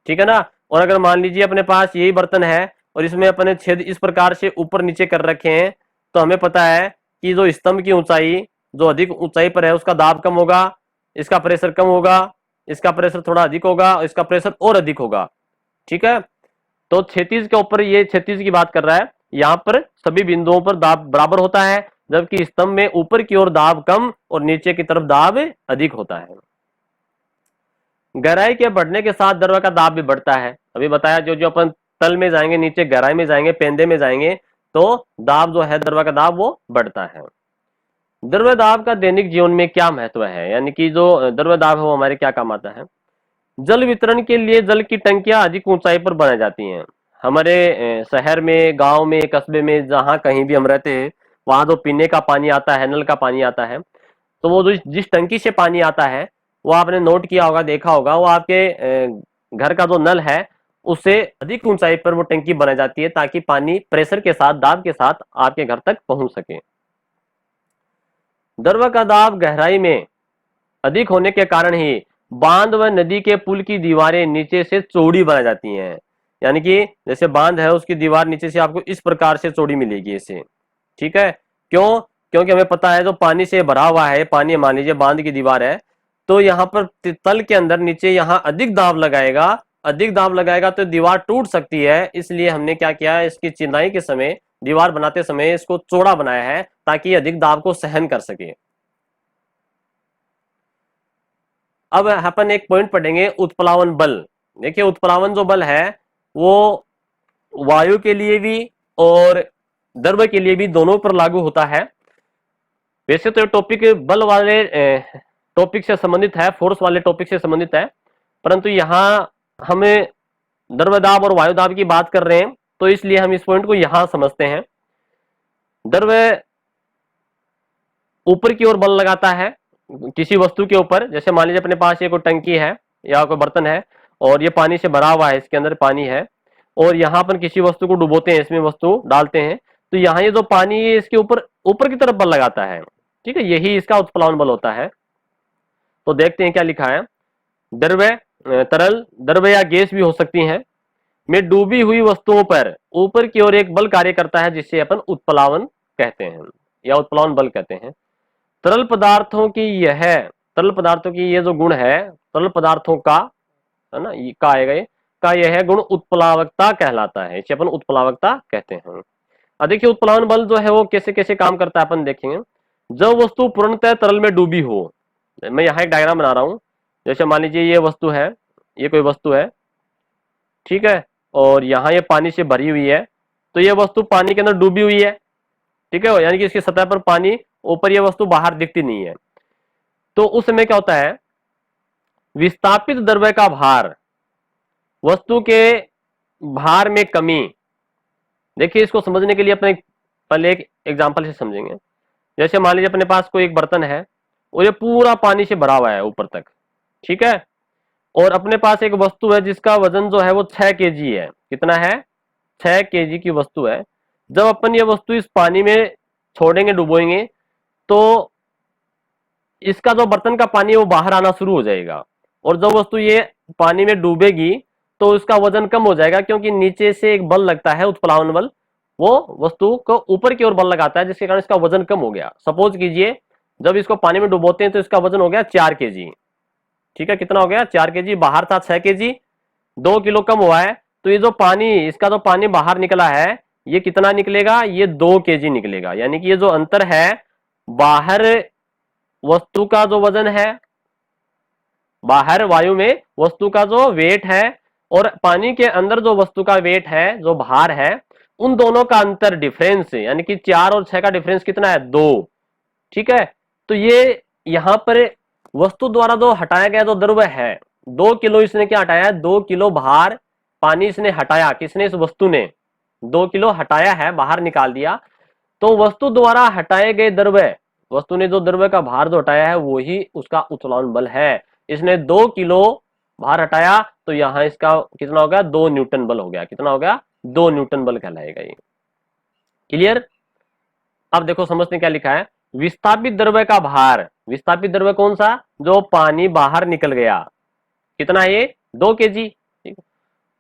ठीक है ना। और अगर मान लीजिए अपने पास यही बर्तन है और इसमें अपने छेद इस प्रकार से ऊपर नीचे कर रखे हैं, तो हमें पता है कि जो स्तंभ की ऊंचाई जो अधिक ऊंचाई पर है उसका दाब कम होगा, इसका प्रेशर कम होगा, इसका प्रेशर थोड़ा अधिक होगा और इसका प्रेशर और अधिक होगा। ठीक है। तो क्षैतिज के ऊपर, ये क्षैतिज की बात कर रहा है, यहाँ पर सभी बिंदुओं पर दाब बराबर होता है, जबकि स्तंभ में ऊपर की ओर दाब कम और नीचे की तरफ दाब अधिक होता है। गहराई के बढ़ने के साथ द्रव का दाब भी बढ़ता है। अभी बताया, जो जो अपन तल में जाएंगे, नीचे गहराई में जाएंगे, पेंदे में जाएंगे, तो दाब जो है, द्रव का दाब वो बढ़ता है। द्रव दाब का दैनिक जीवन में क्या महत्व है, यानी कि जो द्रव दाब है वो हमारे क्या काम आता है। जल वितरण के लिए जल की टंकियां अधिक ऊंचाई पर बनाई जाती हैं। हमारे शहर में, गांव में, कस्बे में, जहां कहीं भी हम रहते हैं, वहां जो पीने का पानी आता है, नल का पानी आता है, तो वो जो जिस टंकी से पानी आता है वो आपने नोट किया होगा, देखा होगा, वो आपके घर का जो नल है उससे अधिक ऊंचाई पर वो टंकी बनाई जाती है, ताकि पानी प्रेशर के साथ, दाब के साथ आपके घर तक पहुंच सके। द्रव का दाब गहराई में अधिक होने के कारण ही बांध व नदी के पुल की दीवारें नीचे से चौड़ी बनाई जाती हैं। यानी कि जैसे बांध है उसकी दीवार नीचे से आपको इस प्रकार से चौड़ी मिलेगी इसे। ठीक है। क्यों? क्योंकि हमें पता है जो पानी से भरा हुआ है, पानी मान लीजिए बांध की दीवार है, तो यहाँ पर तल के अंदर नीचे यहाँ अधिक दाब लगाएगा, अधिक दाब लगाएगा तो दीवार टूट सकती है। इसलिए हमने क्या किया, इसकी चिनाई के समय, दीवार बनाते समय इसको चौड़ा बनाया है ताकि अधिक दाब को सहन कर सके। अब अपन एक पॉइंट पढ़ेंगे, उत्प्लावन बल। देखिए, उत्प्लावन जो बल है वो वायु के लिए भी और द्रव के लिए भी, दोनों पर लागू होता है। वैसे तो ये टॉपिक बल वाले टॉपिक से संबंधित है, फोर्स वाले टॉपिक से संबंधित है, परंतु यहाँ हमें द्रव दाब और वायु दाब की बात कर रहे हैं, तो इसलिए हम इस पॉइंट को यहां समझते हैं। द्रव ऊपर की ओर बल लगाता है किसी वस्तु के ऊपर, जैसे मान लीजिए अपने पास ये कोई टंकी है या कोई बर्तन है और ये पानी से भरा हुआ है, इसके अंदर पानी है, और यहाँ पर किसी वस्तु को डुबोते हैं, इसमें वस्तु डालते हैं, तो यहाँ ये जो पानी है इसके ऊपर ऊपर की तरफ बल लगाता है। ठीक है, यही इसका उत्प्लावन बल होता है। तो देखते हैं क्या लिखा है। द्रव, तरल, द्रव या गैस भी हो सकती हैं, में डूबी हुई वस्तुओं पर ऊपर की ओर एक बल कार्य करता है जिसे अपन उत्प्लावन कहते हैं या उत्प्लावन बल कहते हैं। तरल पदार्थों की यह तरल पदार्थों की ये जो गुण है, तरल पदार्थों का, है ना, ये का आएगा, ये का यह गुण उत्प्लावकता कहलाता है, इसे अपन उत्प्लावकता कहते हैं। अब देखिए, उत्प्लावन बल जो है वो कैसे कैसे काम करता है अपन देखेंगे। जब वस्तु पूर्णतः तरल में डूबी हो, मैं यहाँ एक डायग्राम बना रहा हूं, जैसे मान लीजिए ये वस्तु है, ये कोई वस्तु है, ठीक है, और यहाँ ये पानी से भरी हुई है, तो ये वस्तु पानी के अंदर डूबी हुई है। ठीक है, यानी कि इसकी सतह पर पानी, ऊपर ये वस्तु बाहर दिखती नहीं है। तो उस समय क्या होता है, विस्थापित द्रव्य का भार, वस्तु के भार में कमी। देखिए, इसको समझने के लिए अपने पहले एक एग्जांपल से समझेंगे। जैसे मान लीजिए अपने पास कोई एक बर्तन है और ये पूरा पानी से भरा हुआ है ऊपर तक, ठीक है, और अपने पास एक वस्तु है जिसका वजन जो है वो 6 केजी है। कितना है? 6 केजी की वस्तु है। जब अपन ये वस्तु इस पानी में छोड़ेंगे, डुबोएंगे, तो इसका जो बर्तन का पानी है वो बाहर आना शुरू हो जाएगा, और जब वस्तु ये पानी में डूबेगी तो उसका वजन कम हो जाएगा, क्योंकि नीचे से एक बल लगता है, उत्प्लावन बल, वो वस्तु को ऊपर की ओर बल लगाता है, जिसके कारण इसका वजन कम हो गया। सपोज कीजिए जब इसको पानी में डुबोते हैं तो इसका वजन हो गया 4 केजी। ठीक है, कितना हो गया? 4 केजी। बाहर था 6 केजी, 2 किलो कम हुआ है, तो ये जो पानी, इसका जो पानी बाहर निकला है, ये कितना निकलेगा? ये 2 केजी निकलेगा। यानी कि ये जो अंतर है, बाहर वस्तु का जो वजन है, बाहर वायु में वस्तु का जो वेट है, और पानी के अंदर जो वस्तु का वेट है, जो भार है, उन दोनों का अंतर डिफरेंस, यानी कि 4 और 6 का डिफरेंस कितना है, 2। ठीक है, तो ये यहां पर वस्तु द्वारा जो हटाया गया जो द्रव्य है, 2 किलो इसने क्या हटाया है, 2 किलो भार पानी इसने हटाया, किसने, इस वस्तु ने 2 किलो हटाया है, बाहर निकाल दिया। तो वस्तु द्वारा हटाए गए द्रव्य, वस्तु ने जो द्रव्य का भार जो हटाया है वही उसका उत्प्लावन बल है। इसने 2 किलो भार हटाया, तो यहां इसका कितना हो गया, 2 न्यूटन बल हो गया। कितना हो गया, 2 न्यूटन बल कहलाएगा ये। क्लियर। अब देखो समझते हैं क्या लिखा है, विस्थापित द्रव्य का भार, विस्थापित द्रव्य कौन सा, जो पानी बाहर निकल गया, कितना है ये, 2 केजी।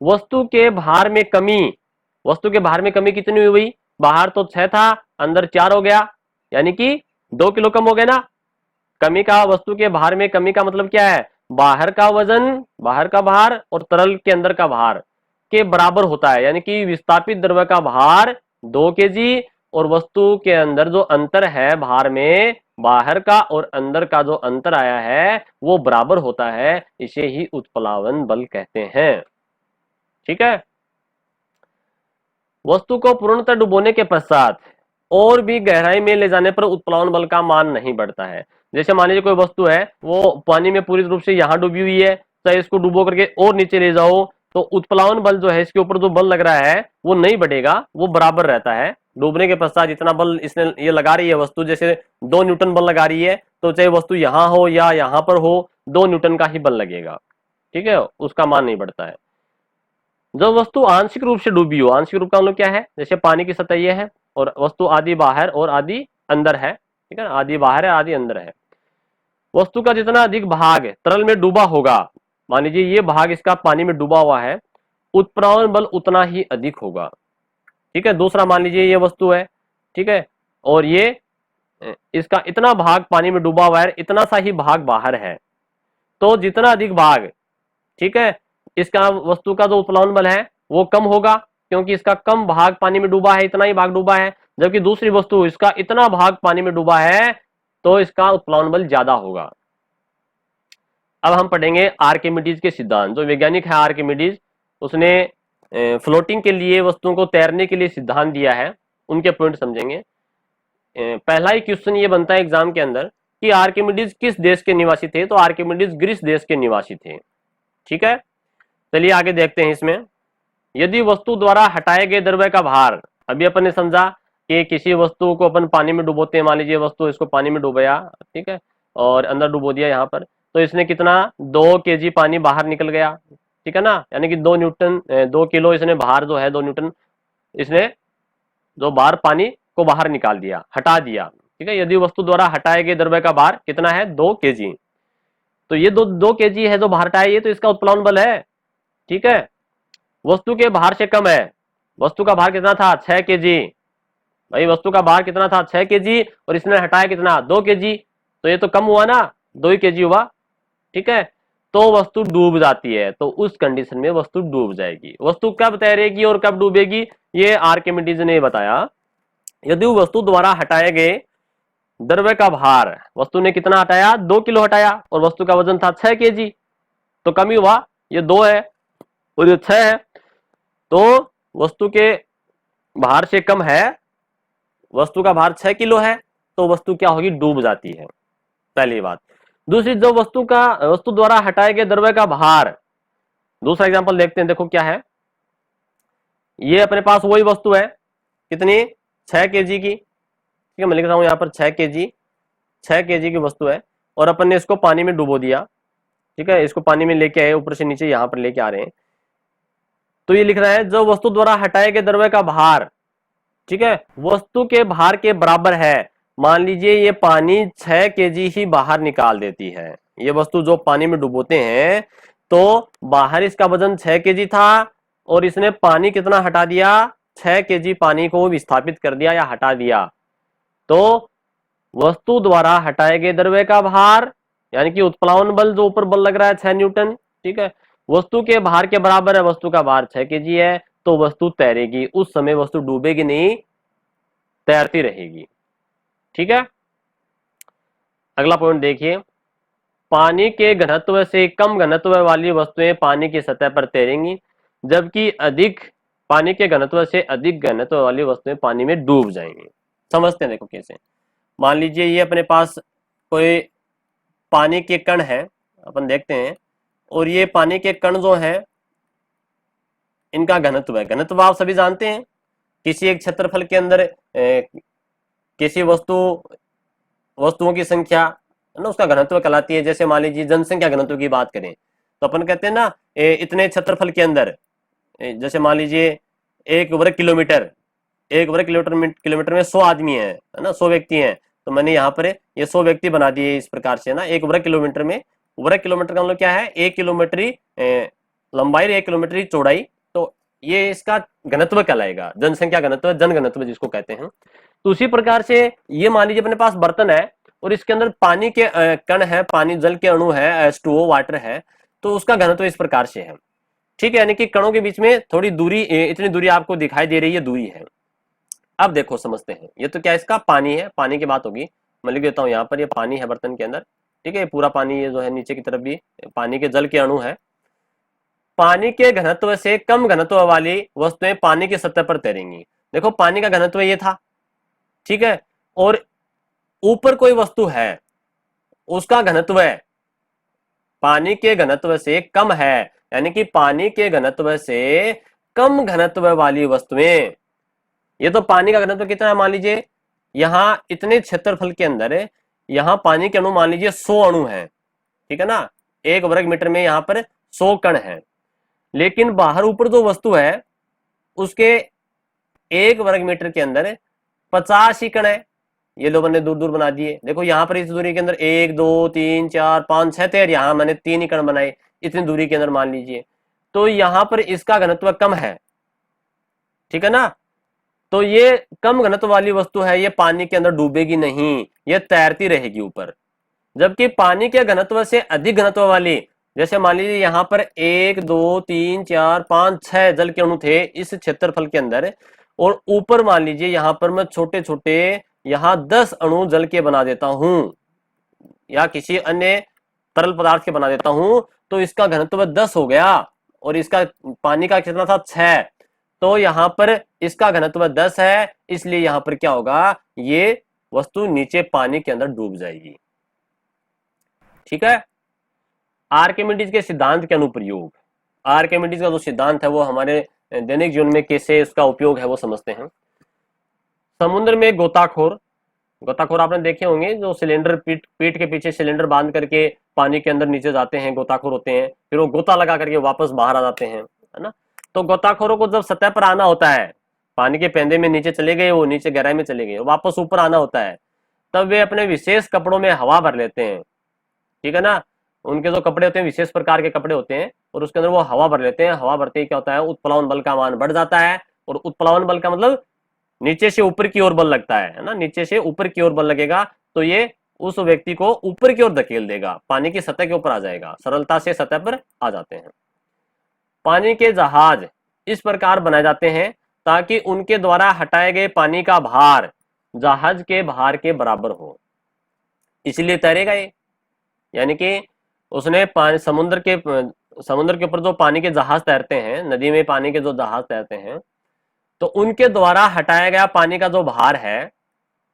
वस्तु के भार में कमी, वस्तु के भार में कमी कितनी हुई, बाहर तो 6 था, अंदर 4 हो गया, यानी कि 2 किलो कम हो गया ना। कमी का, वस्तु के भार में कमी का मतलब क्या है, बाहर का वजन, बाहर का भार और तरल के अंदर का भार के बराबर होता है, यानी कि विस्थापित द्रव्य का भार 2 केजी और वस्तु के अंदर जो अंतर है भार में, बाहर का और अंदर का जो अंतर आया है वो बराबर होता है, इसे ही उत्प्लावन बल कहते हैं। ठीक है, वस्तु को पूर्णतः डुबोने के पश्चात और भी गहराई में ले जाने पर उत्प्लावन बल का मान नहीं बढ़ता है। जैसे मान लीजिए कोई वस्तु है वो पानी में पूरी रूप से यहां डूबी हुई है, चाहे इसको डुबो करके और नीचे ले जाओ, तो उत्प्लावन बल जो है, इसके ऊपर जो बल लग रहा है वो नहीं बढ़ेगा, वो बराबर रहता है। डूबने के पश्चात जितना बल इसने ये लगा रही है वस्तु, जैसे 2 न्यूटन बल लगा रही है, तो चाहे वस्तु यहां हो या यहां पर हो, 2 न्यूटन का ही बल लगेगा। ठीक है, उसका मान नहीं बढ़ता है। जब वस्तु आंशिक रूप से डूबी हो, आंशिक रूप का मतलब क्या है, जैसे पानी की सतह यह है और वस्तु आधी बाहर और आधी अंदर है, ठीक है ना, आधी बाहर है आधी अंदर है। वस्तु का जितना अधिक भाग तरल में डूबा होगा, मान लीजिए ये भाग इसका पानी में डूबा हुआ है, उत्प्लावन बल उतना ही अधिक होगा। ठीक है, दूसरा मान लीजिए ये वस्तु है, ठीक है, और ये इसका इतना भाग पानी में डूबा हुआ है, इतना सा ही भाग बाहर है, तो जितना अधिक भाग, ठीक है, इसका वस्तु का जो उत्प्लावन बल है वो कम होगा, क्योंकि इसका कम भाग पानी में डूबा है, इतना ही भाग डूबा है। जबकि दूसरी वस्तु इसका इतना भाग पानी में डूबा है, तो इसका उत्प्लावन बल ज्यादा होगा। अब हम पढ़ेंगे आर्किमिडीज के सिद्धांत। जो वैज्ञानिक है आर्किमिडीज, उसने फ्लोटिंग के लिए, वस्तुओं को तैरने के लिए सिद्धांत दिया है, उनके पॉइंट समझेंगे। पहला ही क्वेश्चन ये बनता है एग्जाम के अंदर कि आर्किमिडीज किस देश के निवासी थे, तो आर्किमिडीज ग्रीस देश के निवासी थे। ठीक है, चलिए आगे देखते हैं इसमें। यदि वस्तु द्वारा हटाए गए द्रव्य का भार, अभी अपन ने समझा कि किसी वस्तु को अपन पानी में डुबोते हैं, मान लीजिए वस्तु, इसको पानी में डुबोया, ठीक है, और अंदर डुबो दिया यहाँ पर, तो इसने कितना, 2 केजी पानी बाहर निकल गया, ठीक है ना, यानी कि 2 न्यूटन, 2 किलो इसने भार जो है, 2 न्यूटन इसने जो भार पानी को बाहर निकाल दिया, हटा दिया। ठीक है, यदि वस्तु द्वारा हटाए गए द्रव्य का भार कितना है, 2 केजी, तो ये 2 केजी है जो बाहर हटाया, ये तो इसका उत्प्लावन बल है। ठीक है, वस्तु के भार से कम है, वस्तु का भार कितना था, 6 केजी, भाई वस्तु का भार कितना था, 6 केजी, और इसने हटाया कितना, 2 केजी, तो ये तो कम हुआ ना, 2 ही केजी हुआ। ठीक है, तो वस्तु डूब जाती है, तो उस कंडीशन में वस्तु डूब जाएगी। वस्तु कब तैरेगी और कब डूबेगी, ये आर्किमिडीज ने बताया। यदि वस्तु द्वारा हटाए गए द्रव्य का भार, वस्तु ने कितना हटाया, 2 किलो हटाया, और वस्तु का वजन था 6 केजी, तो कमी हुआ, ये 2 है और ये 6 है, तो वस्तु के भार से कम है, वस्तु का भार 6 किलो है, तो वस्तु क्या होगी, डूब जाती है, पहली बात। दूसरी, जो वस्तु द्वारा हटाए गए द्रव्य का भार, दूसरा एग्जांपल देखते हैं, देखो क्या है। ये अपने पास वही वस्तु है, कितनी, 6 केजी की, ठीक है, मैं लिख रहा हूं यहां पर 6 केजी, 6 केजी की वस्तु है, और अपन ने इसको पानी में डुबो दिया। ठीक है, इसको पानी में लेके आए, ऊपर से नीचे यहां पर लेके आ रहे हैं, तो ये लिख रहा है, जो वस्तु द्वारा हटाए गए द्रव्य का भार, ठीक है, वस्तु के भार के बराबर है। मान लीजिए ये पानी 6 केजी ही बाहर निकाल देती है, ये वस्तु जो पानी में डुबोते हैं, तो बाहर इसका वजन 6 केजी था, और इसने पानी कितना हटा दिया, 6 केजी पानी को विस्थापित कर दिया या हटा दिया, तो वस्तु द्वारा हटाए गए द्रव्य का भार, यानी कि उत्प्लावन बल, जो ऊपर बल लग रहा है 6 न्यूटन, ठीक है, वस्तु के भार के बराबर है, वस्तु का भार 6 केजी है, तो वस्तु तैरेगी, उस समय वस्तु डूबेगी नहीं, तैरती रहेगी। ठीक है, अगला पॉइंट देखिए, पानी के घनत्व से कम घनत्व वाली वस्तुएं पानी की सतह पर तैरेंगी, जबकि अधिक पानी के घनत्व से अधिक घनत्व वाली वस्तुएं पानी में डूब जाएंगी। समझते हैं, देखो कैसे। मान लीजिए ये अपने पास कोई पानी के कण है, अपन देखते हैं, और ये पानी के कण जो है इनका घनत्व है। घनत्व आप सभी जानते हैं, किसी एक क्षेत्रफल के अंदर किसी वस्तुओं की संख्या है ना, उसका घनत्व कहलाती है। जैसे मान लीजिए जनसंख्या घनत्व की बात करें तो अपन कहते हैं ना, इतने क्षेत्रफल के अंदर, जैसे मान लीजिए एक वर्ग किलोमीटर किलोमीटर में 100 आदमी है ना, 100 व्यक्ति हैं। तो मैंने यहाँ पर ये 100 व्यक्ति बना दिए इस प्रकार से ना। एक वर्ग किलोमीटर में, वर्ग किलोमीटर का मतलब क्या है, 1 किलोमीटर लंबाई, 1 किलोमीटर चौड़ाई। तो ये इसका घनत्व कहलाएगा, जनसंख्या घनत्व, जन घनत्व जिसको कहते हैं। तो उसी प्रकार से ये मान लीजिए अपने पास बर्तन है और इसके अंदर पानी के कण है, पानी जल के अणु है, H2O वाटर है, तो उसका घनत्व इस प्रकार से है। ठीक है, यानी कि कणों के बीच में थोड़ी दूरी, इतनी दूरी आपको दिखाई दे रही है, दूरी है। अब देखो समझते हैं, ये तो क्या इसका पानी है, पानी की बात होगी। मैं लिख देता हूं यहाँ पर, ये पानी है बर्तन के अंदर। ठीक है, पूरा पानी ये जो है नीचे की तरफ भी पानी के जल के अणु है। पानी के घनत्व से कम घनत्व वाली वस्तुएं पानी की सतह पर तैरेंगी। देखो पानी का घनत्व ये था, ठीक है, और ऊपर कोई वस्तु है, उसका घनत्व है पानी के घनत्व से कम है, यानी कि पानी के घनत्व से कम घनत्व वाली वस्तुएं। ये तो पानी का घनत्व कितना है, मान लीजिए यहां इतने क्षेत्रफल के अंदर यहां पानी के अणु मान लीजिए 100 अणु है, ठीक है ना, 1 वर्ग मीटर में यहां पर 100 कण है। लेकिन बाहर ऊपर जो वस्तु है उसके 1 वर्ग मीटर के अंदर 50 ही कण है। ये लोग मैंने दूर दूर बना दिए। देखो यहाँ पर इस दूरी के अंदर 1 2 3 4 5 6 थे, यहाँ मैंने 3 ही कण बनाए इतनी दूरी के अंदर मान लीजिए। तो यहाँ पर इसका घनत्व कम है, ठीक है ना। तो ये कम घनत्व वाली वस्तु है, ये पानी के अंदर डूबेगी नहीं, ये तैरती रहेगी ऊपर। जबकि पानी के घनत्व से अधिक घनत्व वाली, जैसे मान लीजिए यहाँ पर 1 2 3 4 5 6 जल के अणु थे इस क्षेत्रफल के अंदर, और ऊपर मान लीजिए यहाँ पर मैं छोटे छोटे यहाँ 10 अणु जल के बना देता हूं या किसी अन्य तरल पदार्थ के बना देता हूं, तो इसका घनत्व 10 हो गया और इसका पानी का कितना था, 6। तो यहां पर इसका घनत्व 10 है, इसलिए यहां पर क्या होगा, ये वस्तु नीचे पानी के अंदर डूब जाएगी। ठीक है। आर्किमिडीज के सिद्धांत के अनुप्रयोग। आर्किमिडीज का जो सिद्धांत है वो हमारे दैनिक जीवन में कैसे उसका उपयोग है वो समझते हैं। समुद्र में गोताखोर आपने देखे होंगे, जो सिलेंडर पीठ के पीछे सिलेंडर बांध करके पानी के अंदर नीचे जाते हैं, गोताखोर होते हैं, फिर वो गोता लगा करके वापस बाहर आ जाते हैं, है ना। तो गोताखोरों को जब सतह पर आना होता है, पानी के पेंदे में नीचे चले गए, वो नीचे गहराई में चले गए, वापस ऊपर आना होता है, तब वे अपने विशेष कपड़ों में हवा भर लेते हैं, ठीक है ना। उनके जो कपड़े होते हैं विशेष प्रकार के कपड़े होते हैं, और उसके अंदर वो हवा भर लेते हैं। हवा भरते ही क्या होता है, उत्प्लावन बल का मान बढ़ जाता है, और उत्प्लावन बल का मतलब नीचे से ऊपर की ओर बल लगता है ना, नीचे से ऊपर की ओर बल लगेगा तो ये उस व्यक्ति को ऊपर की ओर धकेल देगा, पानी की सतह के ऊपर आ जाएगा, सरलता से सतह पर आ जाते हैं। पानी के जहाज इस प्रकार बनाए जाते हैं ताकि उनके द्वारा हटाए गए पानी का भार जहाज के भार के बराबर हो, इसलिए तैरेगा ये। यानी कि उसने समुद्र के ऊपर जो पानी के जहाज तैरते हैं, नदी में पानी के जो जहाज तैरते हैं, तो उनके द्वारा हटाया गया पानी का जो भार है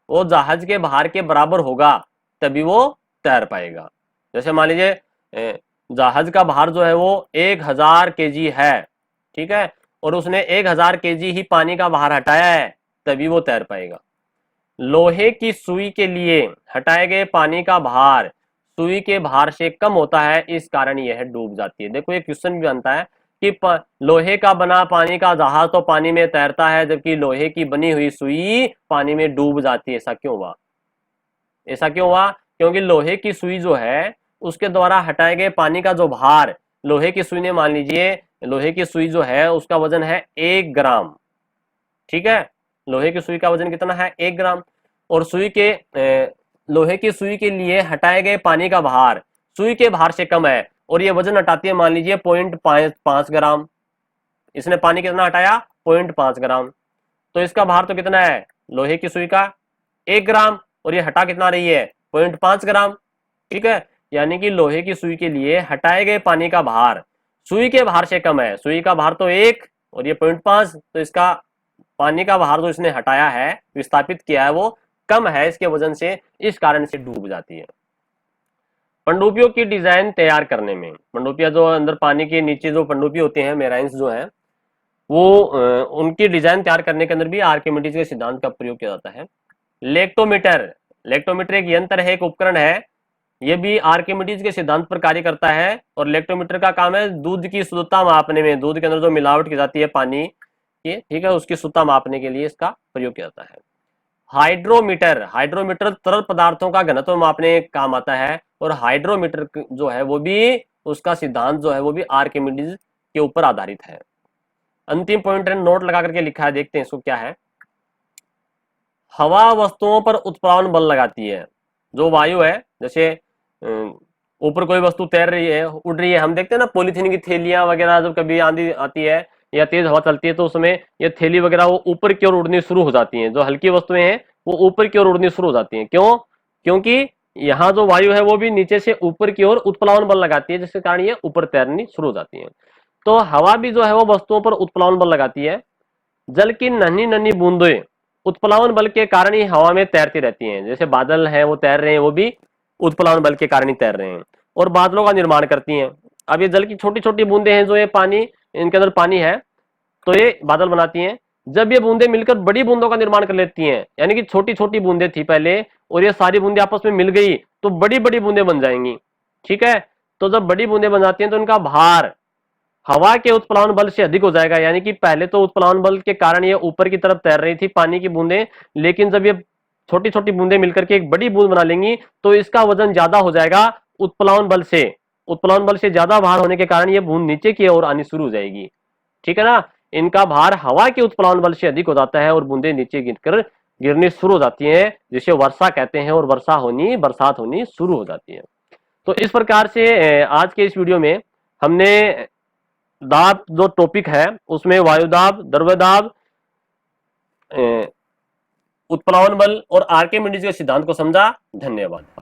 वो जहाज के भार के बराबर होगा, तभी वो तैर पाएगा। जैसे मान लीजिए जहाज का भार जो है वो 1000 kg है, ठीक है, और उसने 1000 kg ही पानी का भार हटाया है, तभी वो तैर पाएगा। लोहे की सुई के लिए हटाए गए पानी का भार सुई के भार से कम होता है, इस कारण यह डूब जाती है। देखो ये क्वेश्चन भी बनता है कि लोहे का बना पानी का जहाज तो पानी में तैरता है, जबकि लोहे की बनी हुई सुई पानी में डूब जाती है, ऐसा क्यों हुआ? ऐसा क्यों हुआ? क्योंकि लोहे की सुई जो है उसके द्वारा हटाए गए पानी का जो भार, लोहे की सुई ने, मान लीजिए लोहे की सुई जो है उसका वजन है 1 ग्राम, ठीक है, लोहे की सुई का वजन कितना है, 1 ग्राम, और लोहे की सुई के लिए हटाए गए पानी का भार सुई के भार से कम है, और ये वजन हटाती है मान लीजिए 0.5 ग्राम। इसने पानी कितना हटाया, 0.5 ग्राम, तो इसका भार तो कितना है, लोहे की सुई का 1 ग्राम, और ये हटा कितना रही है, 0.5 ग्राम, ठीक है। यानी कि लोहे की सुई के लिए हटाए गए पानी का भार सुई के भार से कम है। सुई का भार तो 1, और ये 0.5, तो इसका पानी का भार जो इसने हटाया है, विस्थापित किया है, वो कम है इसके वजन से, इस कारण से डूब जाती है। पनडुब्बियों की डिजाइन तैयार करने में, पनडुब्बियां जो अंदर पानी के नीचे जो पनडुब्बी होती हैं, मेराइन्स जो है, वो उनकी डिजाइन तैयार करने के अंदर भी आर्किमिडीज के सिद्धांत का प्रयोग किया जाता है। लेक्टोमीटर, लेक्टोमीटर एक यंत्र है, एक उपकरण है, ये भी आर्किमिडीज के सिद्धांत पर कार्य करता है। और लेक्टोमीटर का काम है दूध की शुद्धता मापने में, दूध के अंदर जो मिलावट की जाती है पानी की, ठीक है, उसकी शुद्धता मापने के लिए इसका प्रयोग किया जाता है। हाइड्रोमीटर, हाइड्रोमीटर तरल पदार्थों का घनत्व मापने काम आता है, और हाइड्रोमीटर जो है वो भी, उसका सिद्धांत जो है वो भी आर्किमिडीज के ऊपर आधारित है। अंतिम पॉइंट नोट लगा करके लिखा है, देखते हैं इसको क्या है। हवा वस्तुओं पर उत्प्लावन बल लगाती है। जो वायु है, जैसे ऊपर कोई वस्तु तैर रही है, उड़ रही है, हम देखते हैं ना पॉलीथीन की थैलियां वगैरह, जब कभी आंधी आती है या तेज हवा चलती है तो उसमें ये थैली वगैरह वो ऊपर की ओर उड़नी शुरू हो जाती हैं। जो हल्की वस्तुएं हैं वो ऊपर की ओर उड़नी शुरू हो जाती हैं। क्यों? क्योंकि यहाँ जो वायु है वो भी नीचे से ऊपर की ओर उत्प्लावन बल लगाती है, जिसके कारण ये ऊपर तैरनी शुरू हो जाती है। तो हवा भी जो है वो वस्तुओं पर उत्प्लावन बल लगाती है। जल की नन्ही नन्ही बूंदें उत्प्लावन बल के कारण ही हवा में तैरती रहती हैं। जैसे बादल हैं वो तैर रहे हैं, वो भी उत्प्लावन बल के कारण ही तैर रहे हैं और बादलों का निर्माण करती हैं। अब ये जल की छोटी छोटी बूंदें हैं, जो ये पानी, इनके अंदर पानी है, तो ये बादल बनाती हैं। जब ये बूंदें मिलकर बड़ी बूंदों का निर्माण कर लेती हैं, यानी कि छोटी छोटी बूंदें थी पहले और ये सारी बूंदें आपस में मिल गई तो बड़ी बड़ी बूंदें बन जाएंगी। ठीक है, तो जब बड़ी बूंदें बन जाती हैं तो इनका भार हवा के उत्प्लावन बल से अधिक हो जाएगा। यानी कि पहले तो उत्प्लावन बल के कारण ये ऊपर की तरफ तैर रही थी पानी की बूंदें, लेकिन जब ये छोटी छोटी बूंदें मिलकर के एक बड़ी बूंद बना लेंगी तो इसका वजन ज्यादा हो जाएगा उत्प्लावन बल से। उत्प्लावन बल से ज्यादा भार होने के कारण ये बूंद नीचे की ओर आनी शुरू हो जाएगी। ठीक है ना, इनका भार हवा के उत्प्लावन बल से अधिक हो जाता है और बूंदें नीचे गिरनी शुरू हो जाती हैं, जिसे वर्षा कहते हैं, और बरसात होनी शुरू हो जाती है। तो इस प्रकार से आज के इस वीडियो में हमने दाब जो टॉपिक है उसमें वायुदाब, द्रव्यदाब, उत्प्लावन बल और आर्किमिडीज के सिद्धांत को समझा। धन्यवाद।